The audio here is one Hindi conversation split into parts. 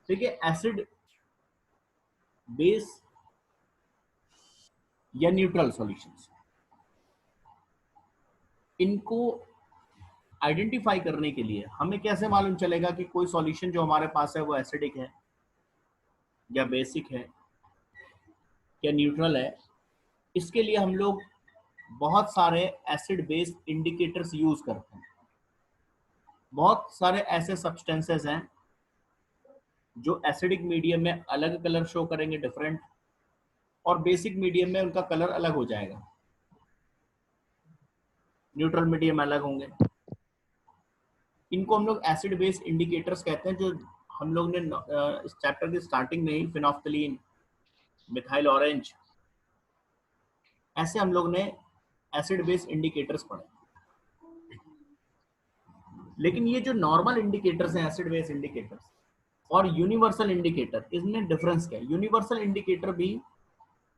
देखिए एसिड, बेस या न्यूट्रल सॉल्यूशंस, इनको आइडेंटिफाई करने के लिए हमें कैसे मालूम चलेगा कि कोई सॉल्यूशन जो हमारे पास है वो एसिडिक है या बेसिक है या न्यूट्रल है? इसके लिए हम लोग बहुत सारे एसिड बेस इंडिकेटर्स यूज करते हैं। बहुत सारे ऐसे सब्सटेंसेस हैं जो एसिडिक मीडियम में अलग कलर शो करेंगे, डिफरेंट, और बेसिक मीडियम में उनका कलर अलग हो जाएगा, न्यूट्रल मीडियम अलग होंगे। इनको हम लोग एसिड बेस इंडिकेटर्स कहते हैं, जो हम लोग ने इस चैप्टर की स्टार्टिंग में ही फिनोफ्थलीन, मिथाइल ऑरेंज, ऐसे हम लोग ने एसिड बेस इंडिकेटर्स पढ़े। लेकिन ये जो नॉर्मल इंडिकेटर्स हैं, एसिड बेस इंडिकेटर्स और यूनिवर्सल इंडिकेटर, इसमें डिफरेंस क्या है? यूनिवर्सल इंडिकेटर भी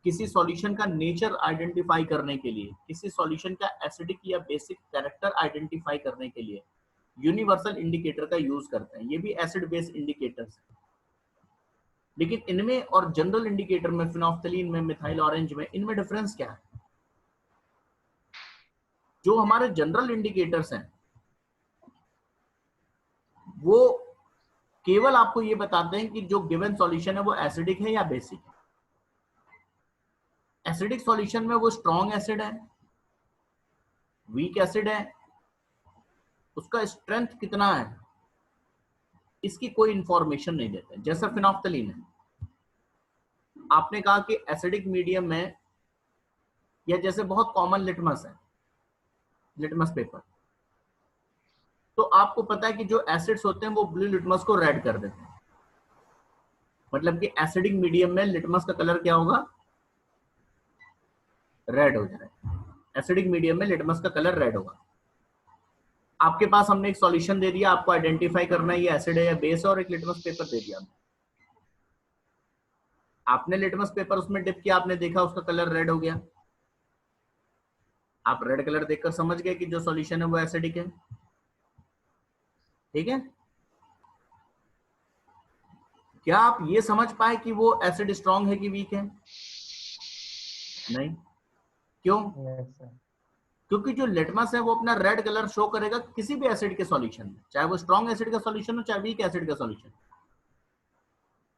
किसी सॉल्यूशन का नेचर आइडेंटिफाई करने के लिए, किसी सॉल्यूशन का एसिडिक या बेसिक कैरेक्टर आइडेंटिफाई करने के लिए यूनिवर्सल इंडिकेटर का यूज करते हैं। ये भी एसिड बेस इंडिकेटर्स हैं। लेकिन इनमें और जनरल इंडिकेटर में, फिनोफ्थलीन में, मिथाइल ऑरेंज में, इनमें डिफरेंस क्या है? जो हमारे जनरल इंडिकेटर्स हैं वो केवल आपको ये बताते हैं कि जो गिवन सॉल्यूशन है वो एसिडिक है या बेसिक है। एसिडिक सॉल्यूशन में वो स्ट्रॉन्ग एसिड है, वीक एसिड है, उसका स्ट्रेंथ कितना है, इसकी कोई इंफॉर्मेशन नहीं देते। जैसा फिनोफ्थलीन है, आपने कहा कि एसिडिक मीडियम में, या जैसे बहुत कॉमन लिटमस है, लिटमस पेपर, तो आपको पता है कि जो एसिड्स होते हैं वो ब्लू लिटमस को रेड कर देते हैं। मतलब कि एसिडिक मीडियम में लिटमस का कलर क्या होगा? रेड हो जाएगा। एसिडिक मीडियम में लिटमस का कलर रेड होगा। आपके पास हमने एक सॉल्यूशन दे दिया, आपको आइडेंटिफाई करना है ये एसिड है या बेस है, और एक लिटमस पेपर दे दिया। आपने लिटमस पेपर उसमें डिप किया, आपने देखा उसका कलर रेड हो गया, आप रेड कलर देखकर समझ गए कि जो सॉल्यूशन है वो एसिडिक है। ठीक है? क्या आप ये समझ पाए कि वो एसिड स्ट्रॉन्ग है कि वीक है? नहीं। क्यों? Yes sir. क्योंकि जो लिटमस है वो अपना रेड कलर शो करेगा किसी भी एसिड के सॉल्यूशन में, चाहे वो स्ट्रॉन्ग एसिड का सॉल्यूशन हो चाहे वीक एसिड का सॉल्यूशन।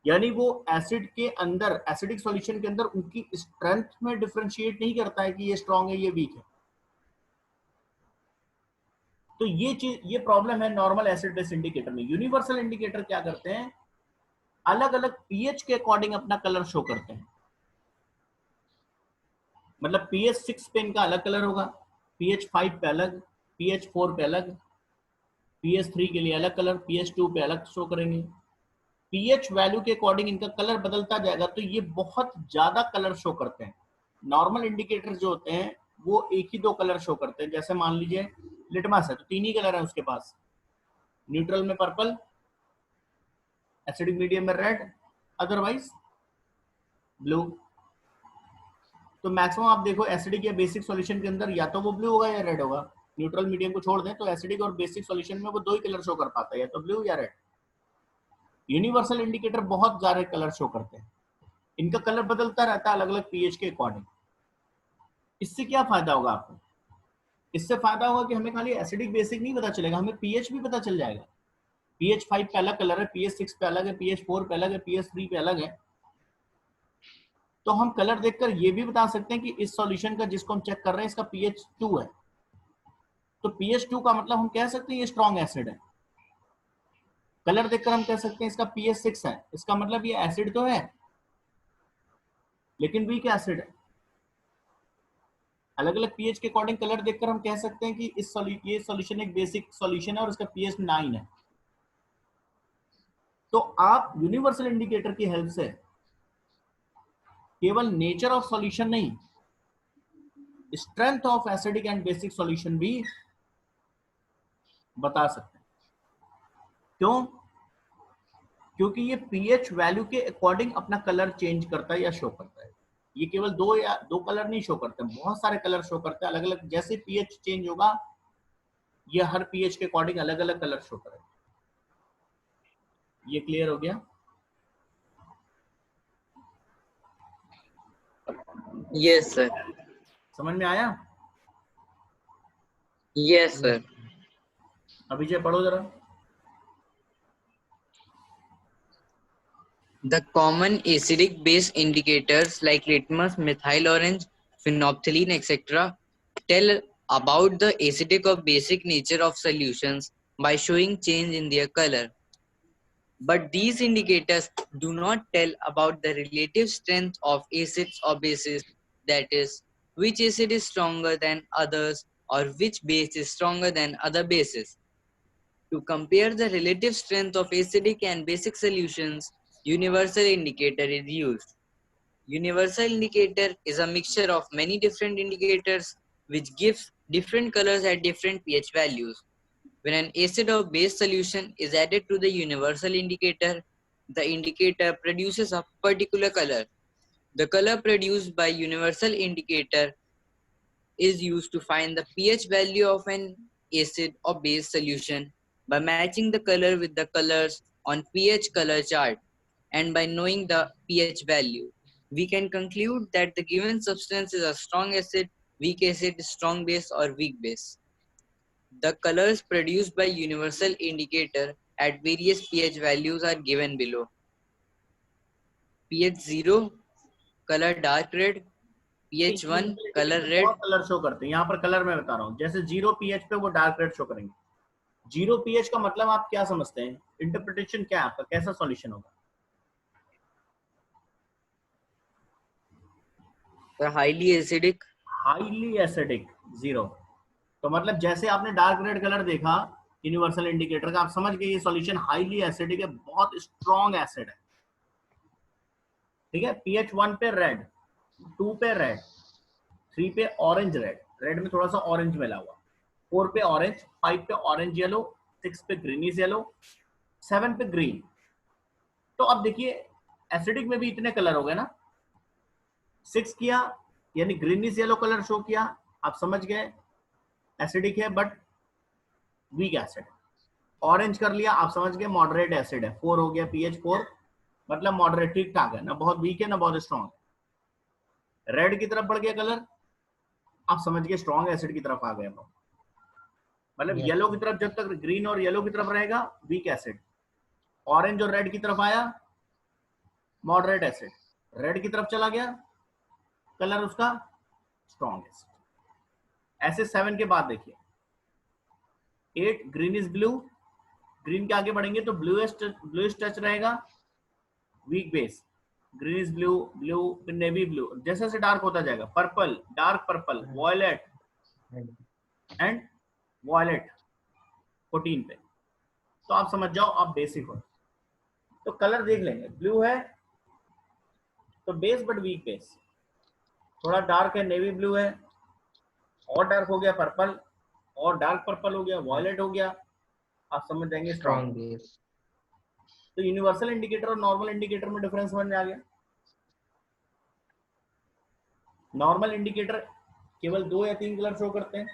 यानी वो एसिड के अंदर, एसिडिक सॉल्यूशन के अंदर उनकी स्ट्रेंथ में डिफरेंशिएट नहीं करता है कि ये स्ट्रॉन्ग है ये वीक है। तो ये चीज, ये प्रॉब्लम है नॉर्मल एसिड बेस इंडिकेटर में। यूनिवर्सल इंडिकेटर क्या करते हैं? अलग अलग पीएच के अकॉर्डिंग अपना कलर शो करते हैं। मतलब पीएच 6 पे इनका अलग कलर होगा, पीएच 5 पे अलग, पीएच 4 पे अलग, पीएच 3 के लिए अलग कलर, पीएच 2 पे अलग शो करेंगे। पीएच वैल्यू के अकॉर्डिंग इनका कलर बदलता जाएगा। तो ये बहुत ज्यादा कलर शो करते हैं। नॉर्मल इंडिकेटर जो होते हैं वो एक ही दो कलर शो करते हैं। जैसे मान लीजिए लिटमस है तो तीन ही कलर है उसके पास, न्यूट्रल में पर्पल, एसिडिक मीडियम में रेड, अदरवाइज ब्लू। तो मैक्सिमम आप देखो एसिडिक या बेसिक सॉल्यूशन के अंदर या तो वो ब्लू होगा या रेड होगा। न्यूट्रल मीडियम को छोड़ दें तो एसिडिक और बेसिक सॉल्यूशन में वो दो ही कलर शो कर पाता है, या तो ब्लू या रेड। यूनिवर्सल इंडिकेटर बहुत ज्यादा कलर शो करते हैं, इनका कलर बदलता रहता है अलग अलग पीएच के अकॉर्डिंग। इससे क्या फायदा होगा आपको? इससे फायदा होगा कि हमें खाली एसिडिक बेसिक नहीं पता चलेगा, हमें पीएच भी पता चल जाएगा। पीएच 5 पे अलग कलर है, पीएच 6 पे अलग है, पीएच 4 पे अलग है, पीएच 3 पे अलग है। तो हम कलर देखकर ये भी बता सकते हैं कि इस सॉल्यूशन का जिसको हम चेक कर रहे हैं इसका पीएच 2 है, तो पीएच 2 का मतलब हम कह सकते हैं ये स्ट्रॉन्ग एसिड है। कलर देखकर हम कह सकते हैं इसका पीएच 6 है, इसका मतलब ये एसिड तो है लेकिन वीक एसिड है। अलग अलग पीएच के अकॉर्डिंग कलर देखकर हम कह सकते हैं कि ये सॉल्यूशन एक बेसिक सॉल्यूशन है और इसका पीएच 9 है। तो आप यूनिवर्सल इंडिकेटर की हेल्प से केवल नेचर ऑफ सॉल्यूशन नहीं, strength of acidic and basic solution भी बता सकते हैं। क्यों? क्योंकि ये पीएच वैल्यू के अकॉर्डिंग अपना कलर चेंज करता है या शो करता है। ये केवल दो कलर नहीं शो करते, बहुत सारे कलर शो करते हैं अलग अलग। जैसे पीएच चेंज होगा ये हर पीएच के अकॉर्डिंग अलग अलग कलर शो करेगा। ये क्लियर हो गया? Yes, sir. समझ में आया? Yes, sir. अभिजय पढ़ो जरा। The common acidic base indicators like litmus, methyl orange, phenolphthalein, etc. tell about the acidic or basic nature of solutions by showing change in their color. But these indicators do not tell about the relative strength of acids or bases, that is, which acid is stronger than others or which base is stronger than other bases. To compare the relative strength of acidic and basic solutions, universal indicator is used. Universal indicator is a mixture of many different indicators which gives different colors at different pH values. When an acid or base solution is added to the universal indicator, the indicator produces a particular color. The color produced by universal indicator is used to find the pH value of an acid or base solution by matching the color with the colors on pH color chart and by knowing the pH value. We can conclude that the given substance is a strong acid, weak acid, strong base or weak base. The colors produced by universal indicator at various pH values are given below. pH 0 color dark red, pH 1 color red. बहुत कलर शो करते हैं, यहाँ पर कलर मैं बता रहा हूँ। जैसे 0 pH पे वो डार्क रेड शो करेंगे। 0 pH का मतलब आप क्या समझते हैं? इंटरप्रिटेशन क्या है आपका? कैसा सॉल्यूशन होगा? Highly acidic. Highly acidic 0। तो मतलब जैसे आपने डार्क रेड कलर देखा यूनिवर्सल इंडिकेटर का, आप समझ गए ये सॉल्यूशन हाईली एसिडिक है, बहुत स्ट्रॉन्ग एसिड है। ठीक है। pH 1 पे रेड, 2 पे रेड, 3 पे ऑरेंज रेड, रेड में थोड़ा सा ऑरेंज मिला हुआ, 4 पे ऑरेंज, 5 पे ऑरेंज येलो, 6 पे ग्रीनिश येलो, 7 पे ग्रीन। तो अब देखिए एसिडिक में भी इतने कलर हो गए ना। 6 किया यानी ग्रीनिश येलो कलर शो किया, आप समझ गए एसिडिक है बट वीक एसिड। ऑरेंज कर लिया, आप समझ गए मॉडरेट एसिड है। 4 हो गया, pH 4 मतलब मॉडरेट, ठीक ठाक है ना, बहुत वीक है ना बहुत स्ट्रॉन्ग। रेड की तरफ बढ़ गया कलर, आप समझ गए स्ट्रॉन्ग एसिड की तरफ आ गए। मतलब येलो की तरफ जब तक ग्रीन और येलो की तरफ रहेगा वीक एसिड, ऑरेंज और रेड की तरफ आया मॉडरेट एसिड, रेड की तरफ चला गया कलर उसका स्ट्रॉन्ग एसिड। ऐसे 7 के बाद देखिए 8 ग्रीनिश ब्लू, ग्रीन के आगे बढ़ेंगे तो ब्लूइश टच रहेगा, weak base, greenish blue, blue फिर नेवी ब्लू, जैसे जैसे डार्क होता जाएगा purple, dark purple, violet and violet 14 पे। तो आप समझ जाओ आप बेसिक हो। तो कलर देख लेंगे, ब्लू है तो बेस बट वीक बेस, थोड़ा डार्क है नेवी ब्लू है, और डार्क हो गया पर्पल, और डार्क पर्पल हो गया, वॉयलेट हो गया, आप समझ जाएंगे स्ट्रॉन्ग बेस। तो यूनिवर्सल इंडिकेटर और नॉर्मल इंडिकेटर में डिफरेंस समझ में आ गया। नॉर्मल इंडिकेटर केवल 2 या 3 कलर शो करते हैं,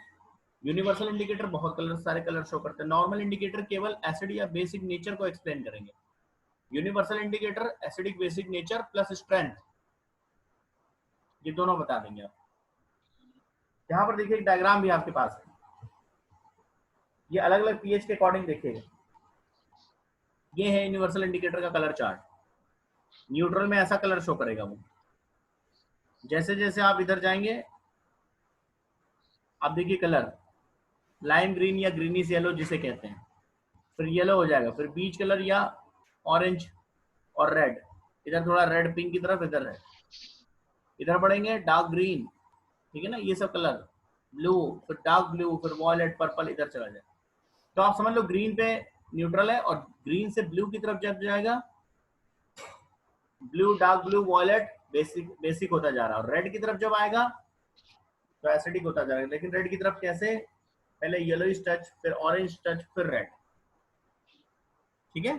यूनिवर्सल इंडिकेटर बहुत कलर, सारे कलर शो करते हैं। नॉर्मल इंडिकेटर केवल एसिड या बेसिक नेचर को एक्सप्लेन करेंगे, universal indicator acidic basic nature plus strength, ये दोनों बता देंगे आप। यहाँ पर देखिए एक डायग्राम भी आपके पास है, ये अलग अलग पीएच के अकॉर्डिंग देखिएगा। ये है यूनिवर्सल इंडिकेटर का कलर चार्ट, न्यूट्रल में ऐसा कलर शो करेगा वो। जैसे जैसे आप इधर जाएंगे आप देखिए कलर लाइम ग्रीन या ग्रीनिश येलो जिसे कहते हैं, फिर येलो हो जाएगा, फिर बीच कलर या ऑरेंज और रेड, इधर थोड़ा रेड पिंक की तरफ, इधर रेड, इधर बढ़ेंगे डार्क ग्रीन, ठीक है ना, ये सब कलर, ब्लू, फिर डार्क ब्लू, फिर वॉयलेट पर्पल, इधर चला जाए। तो आप समझ लो ग्रीन पे न्यूट्रल है, और ग्रीन से ब्लू की तरफ जब जाएगा blue, dark blue, violet basic होता जा रहा है, और रेड की तरफ जब आएगा तो एसिडिक होता जा रहा है। लेकिन रेड की तरफ कैसे, पहले येलोइश टच, फिर ऑरेंज टच, फिर रेड, ठीक है।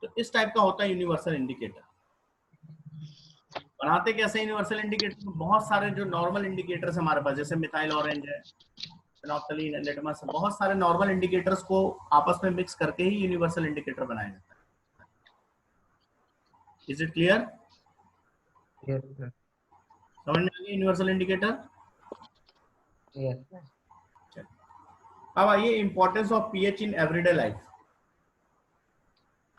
तो इस टाइप का होता है यूनिवर्सल इंडिकेटर। बनाते कैसे यूनिवर्सल इंडिकेटर? बहुत सारे जो नॉर्मल इंडिकेटर्स हमारे पास, जैसे मिथाइल ऑरेंज है, फेनोल्फ्थलीन है, लिटमस है, बहुत सारे नॉर्मल इंडिकेटर्स को आपस में मिक्स करके ही यूनिवर्सल इंडिकेटर बनाया जाता है। Is it clear? Yes, sir. समझ में आ गया यूनिवर्सल इंडिकेटर? Yes, sir. अब आइए importance of pH in everyday life.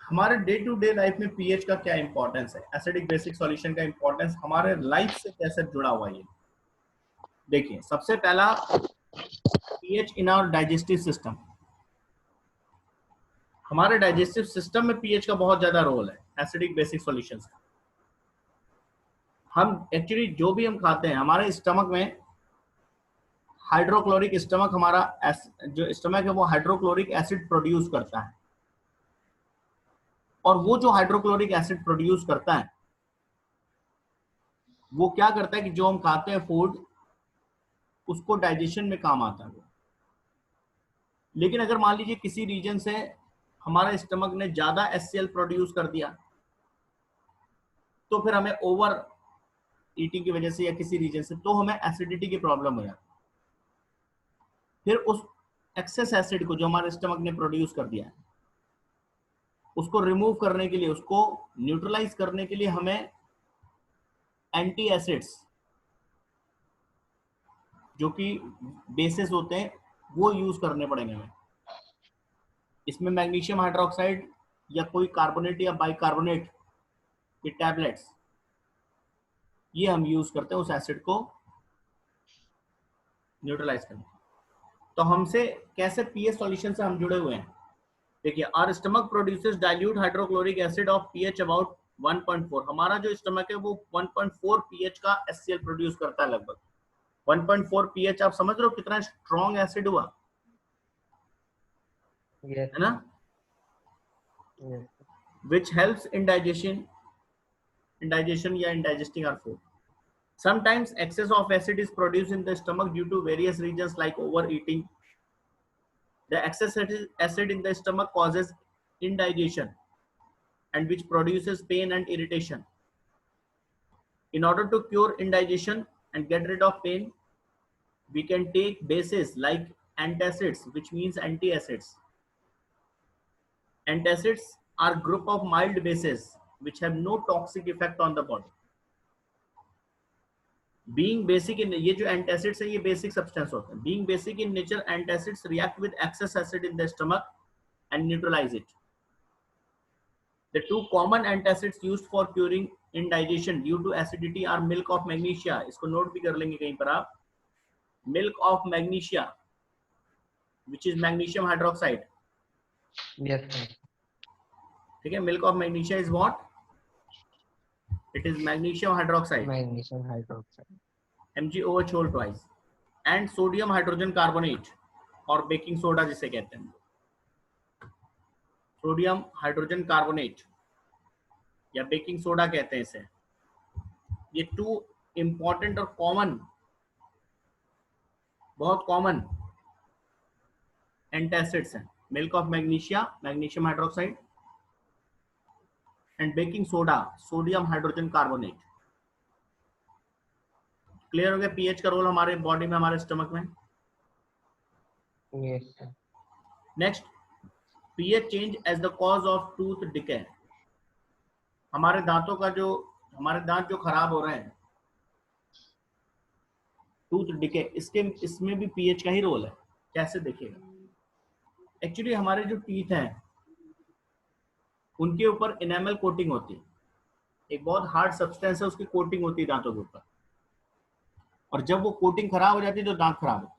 हमारे डे टू डे लाइफ में पीएच का क्या इंपॉर्टेंस है, एसिडिक बेसिक सॉल्यूशन का इंपॉर्टेंस हमारे लाइफ से कैसे जुड़ा हुआ है। देखिए, सबसे पहला pH in our digestive system. हमारे डाइजेस्टिव सिस्टम में पीएच का बहुत ज्यादा रोल है एसिडिक बेसिक सॉल्यूशंस का। हम एक्चुअली जो भी हम खाते हैं, हमारे स्टमक में हाइड्रोक्लोरिक स्टमक, हमारा जो स्टमक है वो हाइड्रोक्लोरिक एसिड प्रोड्यूस करता है, और वो जो हाइड्रोक्लोरिक एसिड प्रोड्यूस करता है वो क्या करता है कि जो हम खाते हैं फूड, उसको डाइजेशन में काम आता है वो। लेकिन अगर मान लीजिए किसी रीजन से हमारा स्टमक ने ज्यादा HCl प्रोड्यूस कर दिया, तो फिर हमें ओवर ईटिंग की वजह से या किसी रीजन से तो हमें एसिडिटी की प्रॉब्लम हो जाती है। फिर उस एक्सेस एसिड को जो हमारे स्टमक ने प्रोड्यूस कर दिया है, उसको रिमूव करने के लिए, उसको न्यूट्रलाइज करने के लिए हमें एंटी एसिड्स जो कि बेसिस होते हैं वो यूज करने पड़ेंगे हमें। इसमें मैग्नीशियम हाइड्रोक्साइड या कोई कार्बोनेट या बाइकार्बोनेट के टैबलेट्स, ये हम यूज करते हैं उस एसिड को न्यूट्रलाइज करने। तो हमसे कैसे पीएच सॉल्यूशन से हम जुड़े हुए हैं? देखिए, our stomach produces dilute hydrochloric acid of pH about 1.4। हमारा जो स्टमक है वो 1.4 पीएच का HCl प्रोड्यूस करता है लगभग। 1.4 पीएच आप समझ रहे हो कितना स्ट्रॉन्ग एसिड हुआ Yes, है ना? yes, Which helps in digestion या in digesting our food. Sometimes excess of acid is produced in the stomach due to various reasons like overeating. The excess acid in the stomach causes indigestion and which produces pain and irritation. In order to cure indigestion and get rid of pain, we can take bases like antacids, which means antacids. Antacids are group of mild bases which have no toxic effect on the body. Being basic in, ये जो antacids है ये basic substance होते हैं. Being basic in nature, antacids react with excess acid in the stomach and neutralize it. The two common antacids used for curing indigestion due to acidity are milk of magnesia. इसको नोट भी कर लेंगे कहीं पर आप. Milk of magnesia, which is magnesium hydroxide. yes, sir. ठीक है, milk of magnesia is what? It is magnesium hydroxide, Magnesium hydroxide. MgOH whole twice, and sodium hydrogen carbonate और बेकिंग सोडा जिसे कहते हैं, सोडियम हाइड्रोजन कार्बोनेट या बेकिंग सोडा कहते हैं इसे। ये टू इंपॉर्टेंट और कॉमन, बहुत कॉमन एंटासिड्स हैं। Milk of magnesia, magnesium hydroxide, and baking soda, sodium hydrogen carbonate. Clear हो गया पीएच का रोल हमारे बॉडी में, हमारे स्टमक में। Yes, sir. Next, pH change as the cause of tooth decay. हमारे दांतों का जो, हमारे दांत जो खराब हो रहे हैं, टूथ डिके, इसमें भी पीएच का ही रोल है। कैसे देखिएगा, एक्चुअली हमारे जो टीथ हैं उनके ऊपर इनेमल कोटिंग होती है, एक बहुत हार्ड सब्सटेंस है, उसकी कोटिंग होती है दांतों के ऊपर, और जब वो कोटिंग खराब हो जाती है तो दांत खराब होते हैं।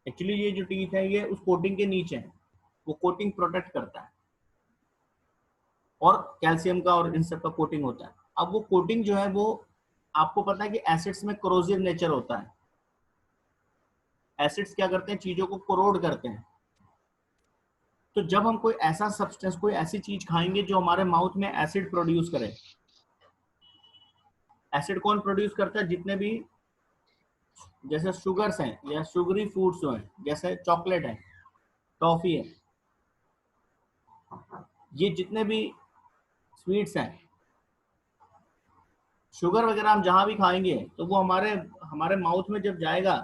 एक्चुअली ये जो टीथ है ये उस कोटिंग के नीचे है, वो कोटिंग प्रोटेक्ट करता है, और कैल्शियम का और इन सब का कोटिंग होता है। अब वो कोटिंग जो है वो आपको पता है कि एसिड्स में कोरोसिव नेचर होता है। एसिड्स क्या करते हैं, चीजों को कोरोड करते हैं। तो जब हम कोई ऐसा सब्सटेंस, कोई ऐसी चीज खाएंगे जो हमारे माउथ में एसिड प्रोड्यूस करे, एसिड कौन प्रोड्यूस करता है, जितने भी जैसे शुगर्स हैं या शुगरी फूड्स जो हैं, जैसे चॉकलेट है, टॉफी है, ये जितने भी स्वीट्स हैं, शुगर वगैरह हम जहां भी खाएंगे तो वो हमारे माउथ में जब जाएगा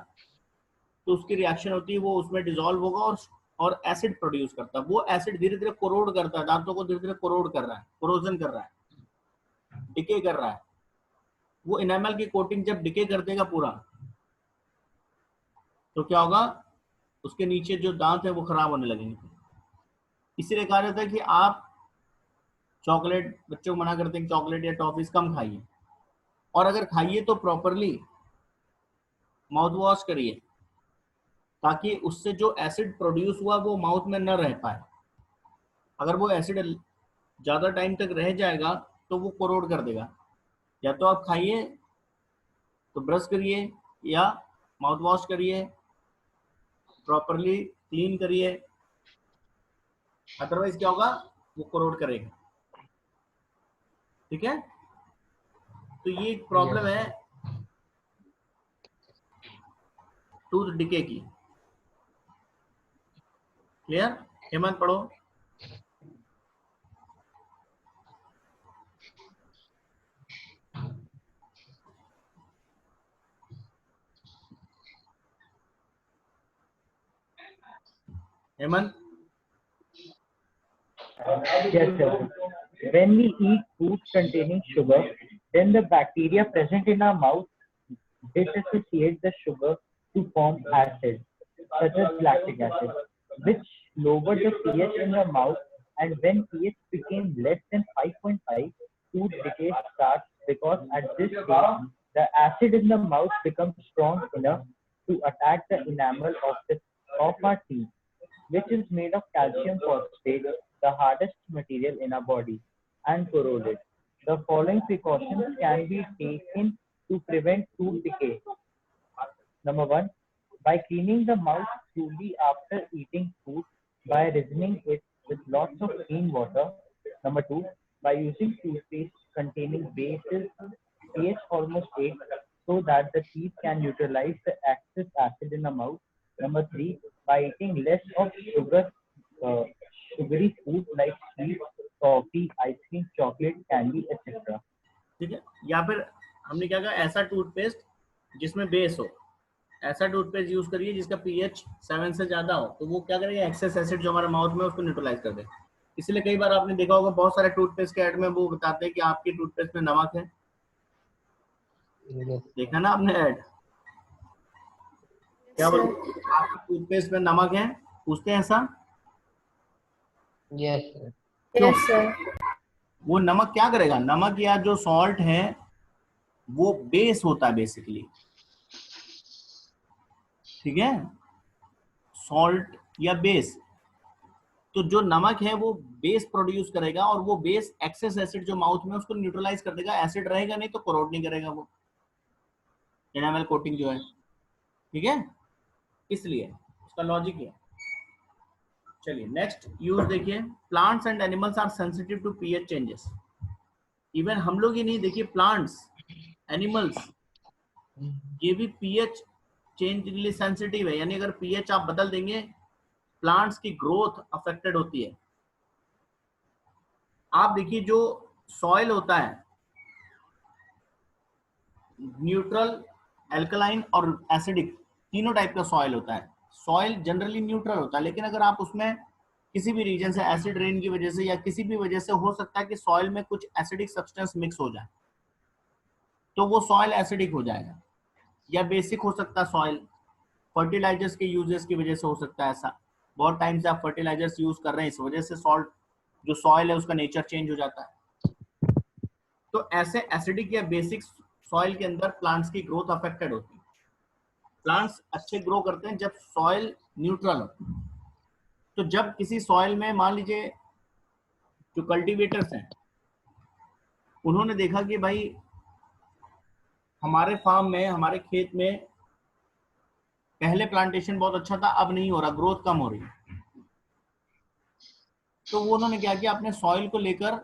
तो उसकी रिएक्शन होती है, वो उसमें डिसॉल्व होगा और एसिड प्रोड्यूस करता है। वो एसिड धीरे धीरे कोरोड करता है, दांतों को धीरे धीरे कोरोड कर रहा है, कोरोजन कर रहा है। डिके कर रहा है, वो इनेमल की कोटिंग जब डिके कर देगा पूरा, तो क्या होगा, उसके नीचे जो दांत है वो खराब होने लगेंगे। इसीलिए कहा जाता है कि आप चॉकलेट, बच्चों को मना करते हैं चॉकलेट या टॉफीज कम खाइए, और अगर खाइए तो प्रॉपरली माउथ वॉश करिए, ताकि उससे जो एसिड प्रोड्यूस हुआ वो माउथ में न रह पाए। अगर वो एसिड ज़्यादा टाइम तक रह जाएगा तो वो कोरोड कर देगा। या तो आप खाइए तो ब्रश करिए या माउथ वॉश करिए, प्रॉपरली क्लीन करिए, अदरवाइज क्या होगा, वो कोरोड करेगा। ठीक है, तो ये एक प्रॉब्लम Yes, है टूथ डिके की। क्लियर? हेमंत पढ़ो। Hemant, Yes, sir. When we eat foods containing sugar, then the bacteria present in our mouth dissociate the sugar to form acid, such as lactic acid, which lower the pH in the mouth. And when pH became less than 5.5, tooth decay starts because at this stage, the acid in the mouth becomes strong enough to attack the enamel of our teeth, which is made of calcium phosphate, the hardest material in our body, and corrode it. The following precautions can be taken to prevent tooth decay. Number one, by cleaning the mouth thoroughly after eating food by rinsing it with lots of clean water. Number two, by using toothpaste containing bases pH almost 8 so that the teeth can neutralize the excess acid in the mouth. Number three, by eating less of sugary food like sweets, coffee, ice cream, chocolate, candy, etc. ठीक है, या फिर हमने क्या कहा, ऐसा टूथपेस्ट जिसमें बेस हो, ऐसा टूथपेस्ट यूज करिए जिसका पीएच 7 से ज्यादा हो, तो वो क्या करेगा, एक्सेस एसिड जो हमारे माउथ में उसको न्यूट्रलाइज कर देगा। इसलिए कई बार आपने देखा होगा बहुत सारे टूथपेस्ट के ऐड में वो बताते हैं कि आपके टूथपेस्ट में नमक है। yes, देखा ना आपने ऐड, क्या बोलते हैं, आपके टूथपेस्ट में नमक है, पूछते हैं ऐसा yes, sir. क्यों? Yes, sir. वो नमक क्या करेगा, नमक या जो सॉल्ट है वो बेस होता है बेसिकली। ठीक है, सॉल्ट या बेस, तो जो नमक है वो बेस प्रोड्यूस करेगा, और वो बेस एक्सेस एसिड जो माउथ में उसको न्यूट्रलाइज कर देगा। एसिड रहेगा नहीं तो कोरोड नहीं करेगा वो एनामल कोटिंग जो है। ठीक है, इसलिए उसका लॉजिक है। चलिए नेक्स्ट यूज देखिए, plants and animals are sensitive to pH changes. Even हम लोग ही नहीं, देखिए प्लांट्स, एनिमल्स, ये भी पीएच चेंज के लिए सेंसिटिव है। यानी अगर पीएच आप बदल देंगे, प्लांट्स की ग्रोथ अफेक्टेड होती है। आप देखिए जो सॉइल होता है, न्यूट्रल, एल्कलाइन और एसिडिक, तीनों टाइप का सॉइल होता है। सॉइल जनरली न्यूट्रल होता है, लेकिन अगर आप उसमें किसी भी रीजन से, एसिड रेन की वजह से या किसी भी वजह से, हो सकता है कि सॉइल में कुछ एसिडिक सब्सटेंस मिक्स हो जाए, तो वो सॉइल एसिडिक हो जाएगा। या बेसिक हो सकता है सॉइल, फर्टिलाइजर्स के यूजेस की वजह से हो सकता है ऐसा। बहुत टाइम से आप फर्टिलाइजर्स यूज कर रहे हैं, इस वजह से सॉल्ट जो सॉइल है उसका नेचर चेंज हो जाता है। तो ऐसे एसिडिक या बेसिक सॉइल के अंदर प्लांट्स की ग्रोथ अफेक्टेड होती है। प्लांट्स अच्छे ग्रो करते हैं जब सॉइल न्यूट्रल हो। तो जब किसी सॉइल में, मान लीजिए जो कल्टीवेटर्स हैं, उन्होंने देखा कि भाई हमारे फार्म में, हमारे खेत में पहले प्लांटेशन बहुत अच्छा था, अब नहीं हो रहा, ग्रोथ कम हो रही है, तो वो उन्होंने क्या किया, अपने सॉइल को लेकर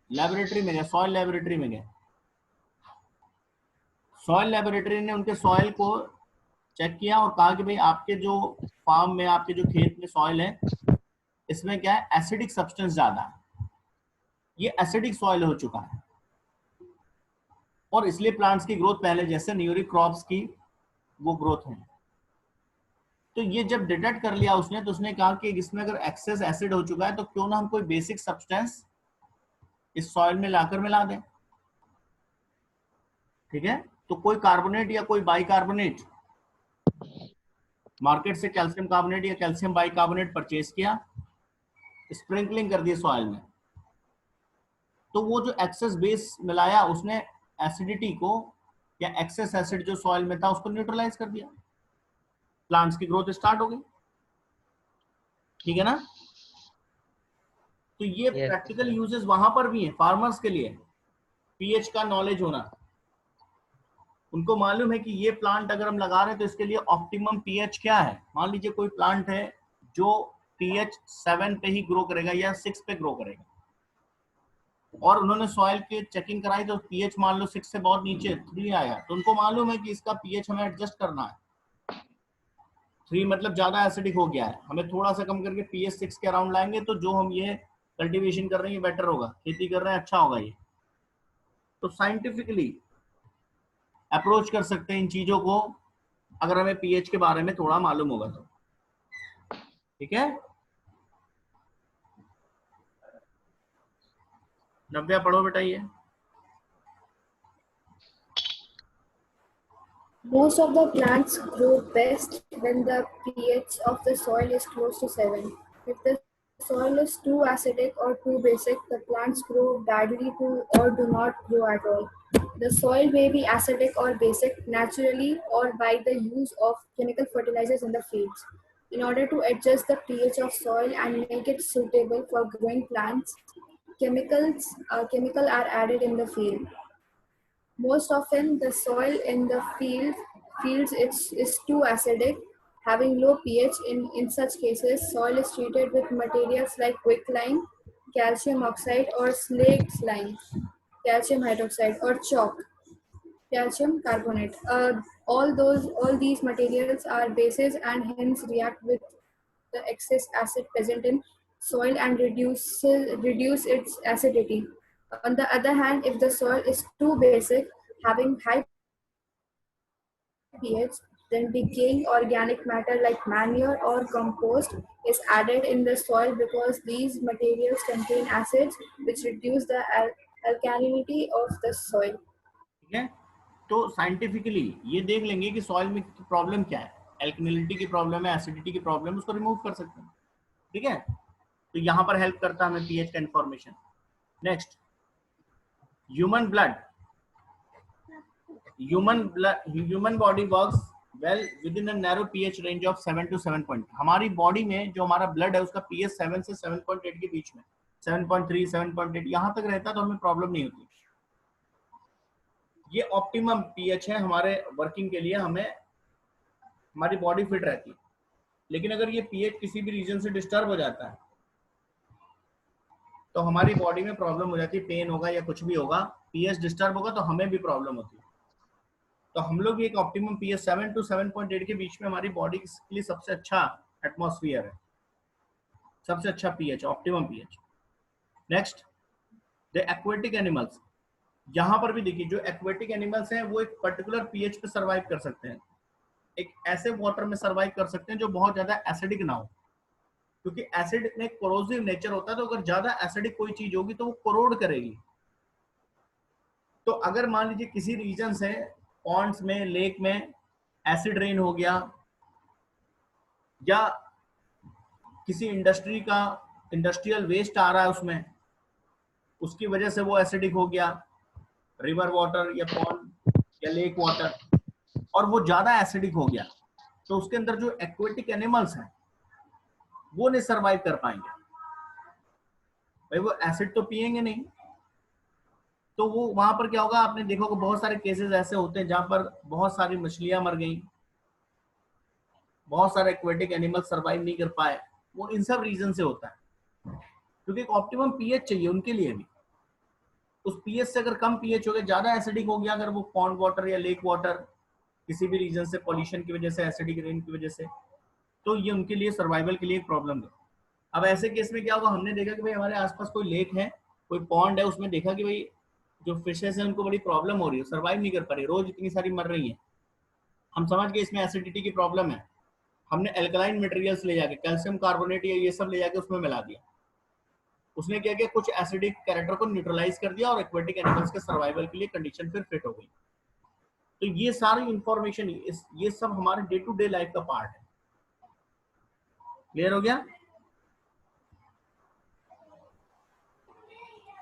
लेबोरेटरी में गए, सॉइल लेबोरेटरी में गए। सॉइल लेबोरेटरी ने उनके सॉइल को चेक किया और कहा कि भाई आपके जो फार्म में, आपके जो खेत में सॉइल है, इसमें क्या है, एसिडिक सब्सटेंस ज्यादा है, ये एसिडिक सॉइल हो चुका है, और इसलिए प्लांट्स की ग्रोथ पहले जैसे न्यूरी क्रॉप्स की वो ग्रोथ है। तो ये जब डिटेक्ट कर लिया उसने, तो उसने कहा कि इसमें अगर एक्सेस एसिड हो चुका है तो क्यों ना हम कोई बेसिक सब्सटेंस इस सॉइल में लाकर मिला दें। ठीक है, तो कोई कार्बोनेट या कोई बाइकार्बोनेट मार्केट से कैल्शियम कार्बोनेट या कैल्शियम बाइकार्बोनेट परचेज किया, स्प्रिंकलिंग कर दी सॉइल में, तो वो जो एक्सेस बेस मिलाया उसने एसिडिटी को या एक्सेस एसिड जो सॉइल में था उसको न्यूट्रलाइज कर दिया, प्लांट्स की ग्रोथ स्टार्ट हो गई। ठीक है ना? तो ये Yes, प्रैक्टिकल sir. यूजेस वहां पर भी है फार्मर्स के लिए, पीएच का नॉलेज होना, उनको मालूम है कि ये प्लांट अगर हम लगा रहे हैं तो इसके लिए ऑप्टिमम पीएच क्या है। मान लीजिए कोई प्लांट है जो पीएच 7 पे ही ग्रो करेगा या 6 पे ग्रो करेगा, और उन्होंने सॉइल की चेकिंग कराई तो पीएच मान लो 6 से बहुत नीचे 3 आया, तो उनको मालूम है कि इसका पीएच हमें एडजस्ट करना है। 3 मतलब ज्यादा एसिडिक हो गया है, हमें थोड़ा सा कम करके पीएच 6 के अराउंड लाएंगे तो जो हम ये कल्टीवेशन कर रहे हैं बेटर होगा, खेती कर रहे हैं अच्छा होगा ये। तो साइंटिफिकली अप्रोच कर सकते हैं इन चीजों को अगर हमें पीएच के बारे में थोड़ा मालूम होगा तो। ठीक है, नव्या पढ़ो बेटा ये। Most of the plants grow best when the pH of the soil is close to 7. If the soil is too acidic or too basic, the plants grow badly or do not grow at all. The soil may be acidic or basic naturally or by the use of chemical fertilizers in the fields. In order to adjust the pH of soil and make it suitable for growing plants, chemical are added in the field. Most often, the soil in the fields is too acidic, having low pH. In such cases, soil is treated with materials like quicklime, calcium oxide or slaked lime, calcium hydroxide or chalk, calcium carbonate. All these materials are bases and hence react with the excess acid present in soil and reduce its acidity. On the other hand, if the soil is too basic, having high pH, then decaying organic matter like manure or compost is added in the soil because these materials contain acids which reduce the alkalinity of the soil. ठीक है, तो साइंटिफिकली ये देख लेंगे कि सॉइल में प्रॉब्लम क्या है, एल्कलिनिटी की प्रॉब्लम है, एसिडिटी की प्रॉब्लम, उसको रिमूव कर सकते हैं। ठीक है, तो यहाँ पर हेल्प करता है हमें पीएच का information. Next, human blood, human body works well with in a narrow pH range of 7 to 7 point. हमारी बॉडी में जो हमारा ब्लड है उसका पीएच 7 से 7.8 के बीच में, 7.3 7.8 यहाँ तक रहता है तो हमें प्रॉब्लम नहीं होती। ये ऑप्टिमम पीएच है हमारे वर्किंग के लिए, हमें हमारी बॉडी फिट रहती है। लेकिन अगर ये पीएच किसी भी रीजन से डिस्टर्ब हो जाता है तो हमारी बॉडी में प्रॉब्लम हो जाती है, पेन होगा या कुछ भी होगा, पीएच डिस्टर्ब होगा तो हमें भी प्रॉब्लम होती है। तो हम लोग एक ऑप्टिमम पीएच 7 to 7.8 के बीच में हमारी बॉडी के लिए सबसे अच्छा एटमॉस्फेयर है, सबसे अच्छा pH, optimum pH. Next, the aquatic animals, यहाँ पर भी देखिए जो एक्वेटिक एनिमल्स हैं वो एक पर्टिकुलर पीएच पे सरवाइव कर सकते हैं, एक ऐसे वाटर में सरवाइव कर सकते हैं जो बहुत ज्यादा एसिडिक ना हो, क्योंकि एसिड में कोरोसिव नेचर होता है, तो अगर ज्यादा एसिडिक कोई चीज होगी तो वो कोरोड करेगी। तो अगर मान लीजिए किसी रीजन से पॉन्ड्स में, लेक में एसिड रेन हो गया, या किसी इंडस्ट्री का इंडस्ट्रियल वेस्ट आ रहा है उसमें, उसकी वजह से वो एसिडिक हो गया, रिवर वाटर या पॉन्ड या लेक वाटर, और वो ज्यादा एसिडिक हो गया, तो उसके अंदर जो एक्वेटिक एनिमल्स हैं वो नहीं सरवाइव कर पाएंगे भाई, वो एसिड तो पिएंगे नहीं। तो वो वहां पर क्या होगा, आपने देखा होगा बहुत सारे केसेस ऐसे होते हैं जहां पर बहुत सारी मछलियां मर गई, बहुत सारे एक्वेटिक एनिमल सरवाइव नहीं कर पाए। वो इन सब रीजन से होता है, क्योंकि एक ऑप्टिमम पीएच चाहिए उनके लिए भी। उस पीएच से अगर कम पीएच हो गया, ज्यादा एसिडिक हो गया, अगर वो पॉन्ड वाटर या लेक वाटर किसी भी रीजन से, पॉल्यूशन की वजह से, एसिडिक रेन की वजह से, तो ये उनके लिए सर्वाइवल के लिए एक प्रॉब्लम है। अब ऐसे केस में क्या होगा, हमने देखा कि भाई हमारे आसपास कोई लेक है, कोई पॉन्ड है, उसमें देखा कि भाई जो फिशेस हैं उनको बड़ी प्रॉब्लम हो रही है, सर्वाइव नहीं कर पा रही, रोज इतनी सारी मर रही हैं। हम समझ गए इसमें एसिडिटी की प्रॉब्लम है, हमने एल्कलाइन मटेरियल्स ले जाके, कैल्शियम कार्बोनेट या ये सब ले जाके उसमें मिला दिया। उसने क्या किया, कुछ एसिडिक कैरेक्टर को न्यूट्रलाइज कर दिया और एक्वेटिक एनिमल्स के सर्वाइवल के लिए कंडीशन फिर फिट हो गई। तो ये सारी इंफॉर्मेशन, ये सब हमारे डे टू डे लाइफ का पार्ट है। क्लियर हो गया?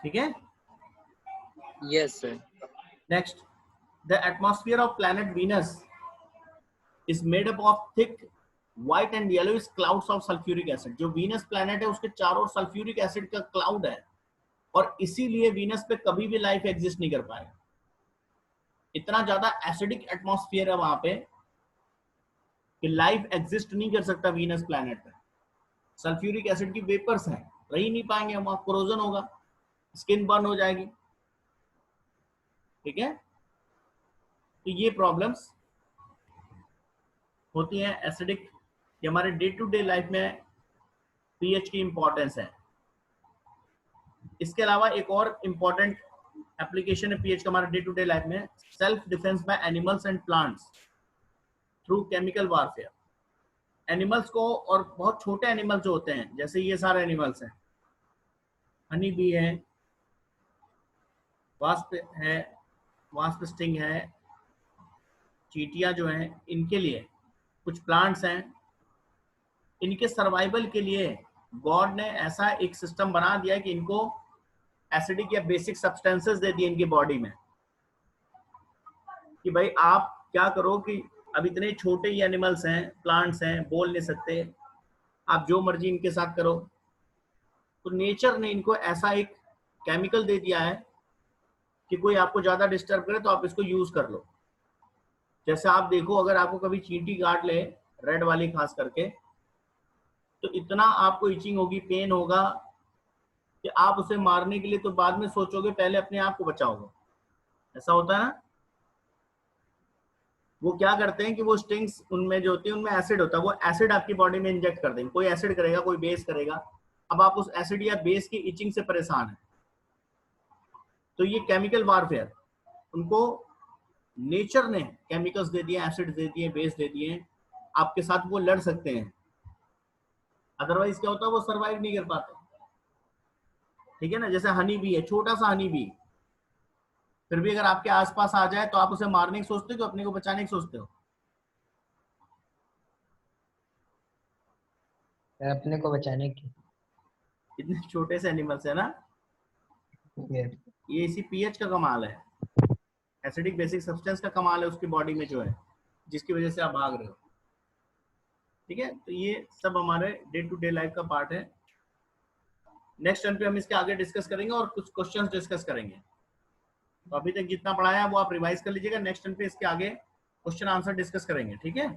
ठीक है। Yes, sir. Next, the atmosphere of planet Venus is made up of thick white and yellowish clouds of sulphuric acid. जो वीनस प्लैनेट है उसके चारों ओर सल्फ्यूरिक एसिड का क्लाउड है, और इसीलिए वीनस पे कभी भी लाइफ एग्जिस्ट नहीं कर पाएगा। इतना ज्यादा एसिडिक एटमॉस्फेयर है वहां पे कि लाइफ एग्जिस्ट नहीं कर सकता वीनस प्लैनेट पे। सल्फ्यूरिक एसिड की वेपर्स हैं, रह ही नहीं पाएंगे, वहां कोरोजन होगा, स्किन बर्न हो जाएगी। ठीक है, तो ये प्रॉब्लम्स होती हैं एसिडिक, ये हमारे डे टू डे लाइफ में पीएच की इंपॉर्टेंस है। इसके अलावा एक और इंपॉर्टेंट एप्लीकेशन है पीएच का हमारे डे टू डे लाइफ में, self defence by animals and plants through chemical warfare. Animals को, और बहुत छोटे एनिमल्स जो होते हैं, जैसे ये सारे एनिमल्स हैं, हनी बी है, वास्प स्टिंग है, चींटियां जो हैं, इनके लिए कुछ प्लांट्स हैं, इनके सर्वाइवल के लिए गॉड ने ऐसा एक सिस्टम बना दिया कि इनको एसिडिक या बेसिक सब्सटेंसेस दे दिए इनकी बॉडी में, कि भाई आप क्या करो कि अब इतने छोटे ही एनिमल्स हैं, प्लांट्स हैं, बोल नहीं सकते, आप जो मर्जी इनके साथ करो। तो नेचर ने इनको ऐसा एक केमिकल दे दिया है कि कोई आपको ज्यादा डिस्टर्ब करे तो आप इसको यूज कर लो। जैसे आप देखो, अगर आपको कभी चींटी काट ले, रेड वाली खास करके, तो इतना आपको इचिंग होगी, पेन होगा कि आप उसे मारने के लिए तो बाद में सोचोगे, पहले अपने आप को बचाओगे। ऐसा होता है ना। वो क्या करते हैं कि वो स्टिंग्स उनमें जो होती है उनमें एसिड होता है, वो एसिड आपकी बॉडी में इंजेक्ट कर देंगे। कोई एसिड करेगा, कोई बेस करेगा। अब आप उस एसिड या बेस की इचिंग से परेशान है, तो ये केमिकल वारफेयर, उनको नेचर ने केमिकल्स दे दिए, एसिड दे दिए, बेस दे दिए, आपके साथ वो लड़ सकते हैं। अदरवाइज क्या होता है, वो सरवाइव नहीं कर पाते। ठीक है ना। जैसे हनी बी है, छोटा सा हनी बी, फिर भी अगर आपके आसपास आ जाए तो आप उसे मारने की सोचते हो कि अपने को बचाने की सोचते हो? अपने को बचाने की। इतने छोटे से एनिमल्स है ना। Yes. ये इसी पीएच का कमाल है, एसिडिक बेसिक सब्सटेंस का कमाल है उसकी बॉडी में जो है, जिसकी वजह से आप भाग रहे हो। ठीक है, तो ये सब हमारे डे टू डे लाइफ का पार्ट है। नेक्स्ट टर्न पे हम इसके आगे डिस्कस करेंगे और कुछ क्वेश्चंस डिस्कस करेंगे। तो अभी तक जितना पढ़ाया है वो आप रिवाइज कर लीजिएगा। नेक्स्ट टर्न पे इसके आगे क्वेश्चन आंसर डिस्कस करेंगे। ठीक है।